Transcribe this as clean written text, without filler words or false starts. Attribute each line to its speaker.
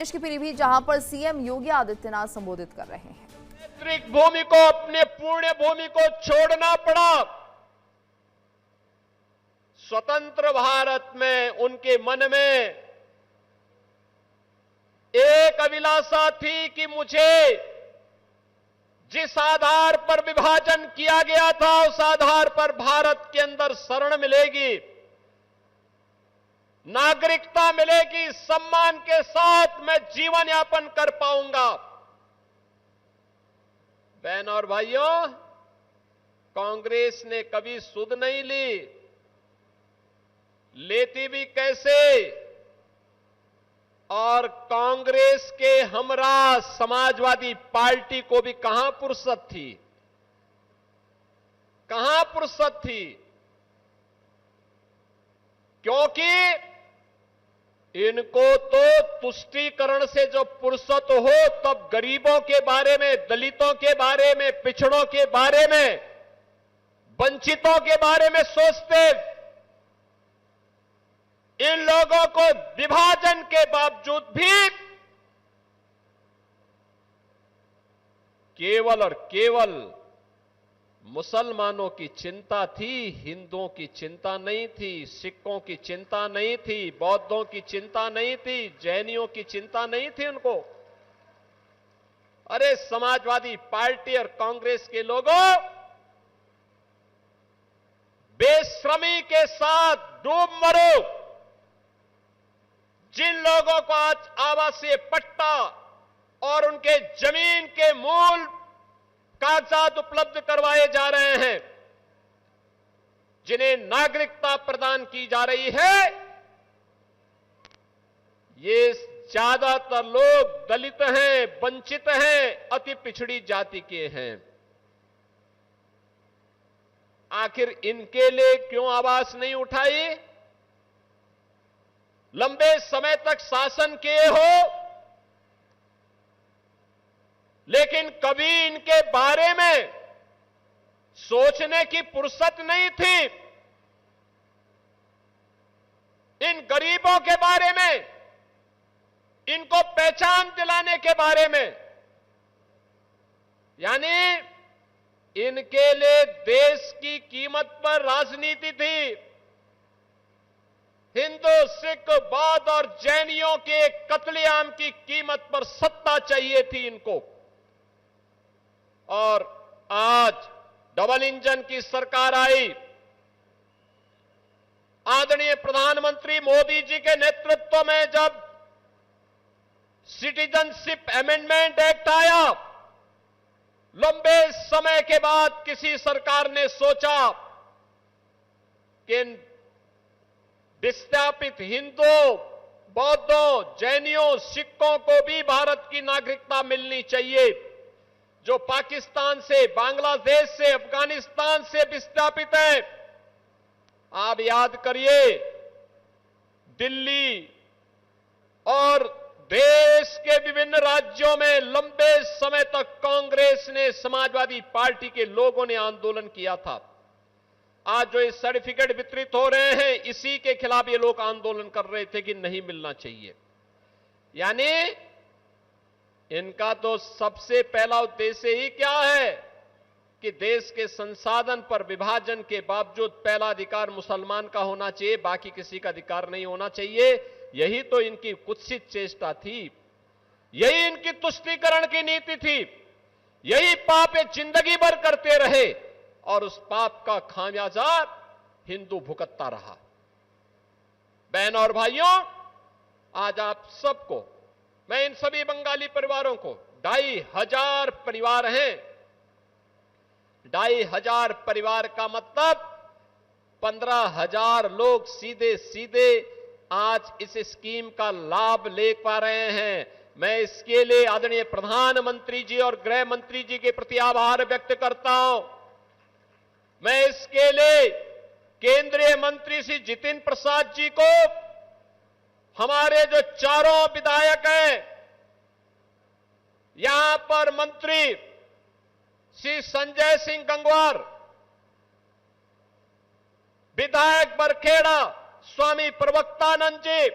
Speaker 1: प्रदेश के पीलीभीत जहां पर सीएम योगी आदित्यनाथ संबोधित कर रहे हैं।
Speaker 2: पैतृक भूमि को, अपने पुण्य भूमि को छोड़ना पड़ा। स्वतंत्र भारत में उनके मन में एक अभिलाषा थी कि मुझे जिस आधार पर विभाजन किया गया था उस आधार पर भारत के अंदर शरण मिलेगी, नागरिकता मिलेगी, सम्मान के साथ मैं जीवन यापन कर पाऊंगा। बहन और भाइयों, कांग्रेस ने कभी सुध नहीं ली, लेती भी कैसे। और कांग्रेस के हमरा समाजवादी पार्टी को भी कहां फुर्सत थी, कहां फुर्सत थी, क्योंकि इनको तो तुष्टीकरण से जो फुर्सत हो तब गरीबों के बारे में, दलितों के बारे में, पिछड़ों के बारे में, वंचितों के बारे में सोचते। इन लोगों को विभाजन के बावजूद भी केवल और केवल मुसलमानों की चिंता थी, हिंदुओं की चिंता नहीं थी, सिखों की चिंता नहीं थी, बौद्धों की चिंता नहीं थी, जैनियों की चिंता नहीं थी उनको। अरे समाजवादी पार्टी और कांग्रेस के लोगों, बेशर्मी के साथ डूब मरो। जिन लोगों को आज आवासीय पट्टा और उनके जमीन के मूल कागजात उपलब्ध करवाए जा रहे हैं, जिन्हें नागरिकता प्रदान की जा रही है, ये ज्यादातर लोग दलित हैं, वंचित हैं, अति पिछड़ी जाति के हैं। आखिर इनके लिए क्यों आवाज नहीं उठाई? लंबे समय तक शासन किए हो, लेकिन कभी इनके बारे में सोचने की फुर्सत नहीं थी। इन गरीबों के बारे में, इनको पहचान दिलाने के बारे में, यानी इनके लिए देश की कीमत पर राजनीति थी। हिंदू, सिख, बौद्ध और जैनियों के कत्लेआम की कीमत पर सत्ता चाहिए थी इनको। और आज डबल इंजन की सरकार आई, आदरणीय प्रधानमंत्री मोदी जी के नेतृत्व में जब सिटीजनशिप अमेंडमेंट एक्ट आया, लंबे समय के बाद किसी सरकार ने सोचा कि विस्थापित हिंदुओं, बौद्धों, जैनियों, सिखों को भी भारत की नागरिकता मिलनी चाहिए। जो पाकिस्तान से, बांग्लादेश से, अफगानिस्तान से विस्थापित है। आप याद करिए, दिल्ली और देश के विभिन्न राज्यों में लंबे समय तक कांग्रेस ने, समाजवादी पार्टी के लोगों ने आंदोलन किया था। आज जो ये सर्टिफिकेट वितरित हो रहे हैं, इसी के खिलाफ ये लोग आंदोलन कर रहे थे कि नहीं मिलना चाहिए। यानी इनका तो सबसे पहला उद्देश्य ही क्या है कि देश के संसाधन पर विभाजन के बावजूद पहला अधिकार मुसलमान का होना चाहिए, बाकी किसी का अधिकार नहीं होना चाहिए। यही तो इनकी कुत्सित चेष्टा थी, यही इनकी तुष्टीकरण की नीति थी, यही पाप ये जिंदगी भर करते रहे और उस पाप का खामियाजा हिंदू भुगतता रहा। बहन और भाइयों, आज आप सबको, मैं इन सभी बंगाली परिवारों को, 2,500 परिवार हैं, 2,500 परिवार का मतलब 15,000 लोग सीधे सीधे आज इस स्कीम का लाभ ले पा रहे हैं। मैं इसके लिए आदरणीय प्रधानमंत्री जी और गृह मंत्री जी के प्रति आभार व्यक्त करता हूं। मैं इसके लिए केंद्रीय मंत्री श्री जितिन प्रसाद जी को, हमारे जो चारों विधायक हैं, यहां पर मंत्री श्री संजय सिंह गंगवार, विधायक बरखेड़ा स्वामी प्रवक्तानंद जी,